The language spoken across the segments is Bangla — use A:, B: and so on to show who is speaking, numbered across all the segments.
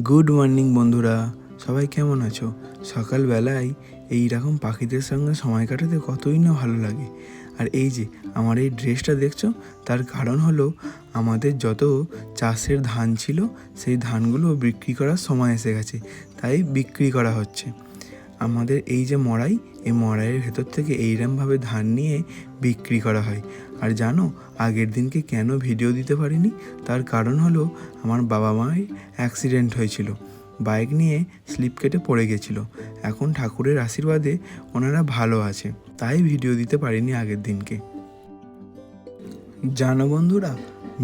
A: গুড মর্নিং বন্ধুরা, সবাই কেমন আছো? সকালবেলায় এই রকম পাখিদের সঙ্গে সময় কাটাতে কতই না ভালো লাগে। আর এই যে আমার এই ড্রেসটা দেখছো, তার কারণ হলো আমাদের যত চাষের ধান ছিল সেই ধানগুলো বিক্রি করার সময় এসে গেছে, তাই বিক্রি করা হচ্ছে। আমাদের এই যে মড়াই, এই মড়াইয়ের ভেতর থেকে এইরকমভাবে ধান নিয়ে বিক্রি করা হয়। আর জানো আগের দিনকে কেন ভিডিও দিতে পারিনি? তার কারণ হলো আমার বাবা মায়ের অ্যাক্সিডেন্ট হয়েছিল, বাইক নিয়ে স্লিপ কেটে পড়ে গেছিলো। এখন ঠাকুরের আশীর্বাদে ওনারা ভালো আছে, তাই ভিডিও দিতে পারিনি আগের দিনকে। জানো বন্ধুরা,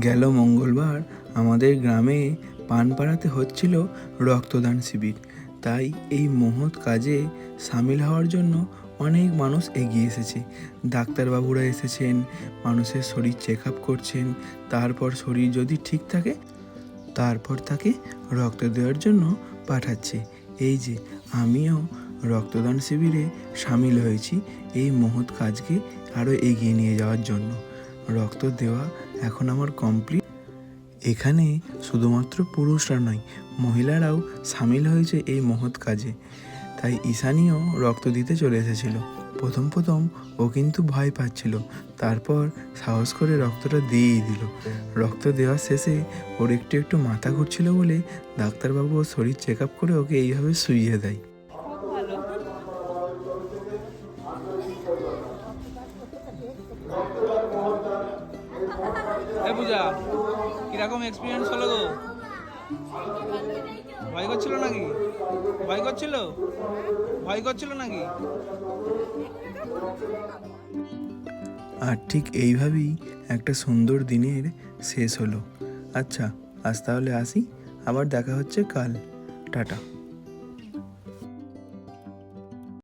A: গেল মঙ্গলবার আমাদের গ্রামে পানপাড়াতে হচ্ছিল রক্তদান শিবির। তাই এই মহৎ কাজে সামিল হওয়ার জন্য অনেক মানুষ এগিয়ে এসেছে। ডাক্তারবাবুরা এসেছেন, মানুষের শরীর চেক আপ করছেন, তারপর শরীর যদি ঠিক থাকে তারপর তাকে রক্ত দেওয়ার জন্য পাঠাচ্ছে। এই যে আমিও রক্তদান শিবিরে সামিল হয়েছি এই মহৎ কাজকে আরও এগিয়ে নিয়ে যাওয়ার জন্য। রক্ত দেওয়া এখন আমার কমপ্লিট। এখানে শুধুমাত্র পুরুষরা নয়, মহিলারাও সামিল হয়েছে এই মহৎ কাজে। তাই ঈশানীও রক্ত দিতে চলে এসেছিল। প্রথম ও কিন্তু ভয় পাচ্ছিল, তারপর সাহস করে রক্তটা দিয়েই দিল। রক্ত দেওয়ার শেষে ওর একটু মাথা ঘুরছিল বলে ডাক্তারবাবু ওর শরীর চেক আপ করে ওকে এইভাবে শুইয়ে দেয়।
B: পূজা, কিরকম এক্সপিরিয়েন্স হলো গো? ভয় করছিল নাকি? ভয় করছিল নাকি?
A: আর ঠিক এইভাবেই একটা সুন্দর দিনের শেষ হলো। আচ্ছা, আজ তাহলে আসি, আবার দেখা হচ্ছে কাল। টাটা।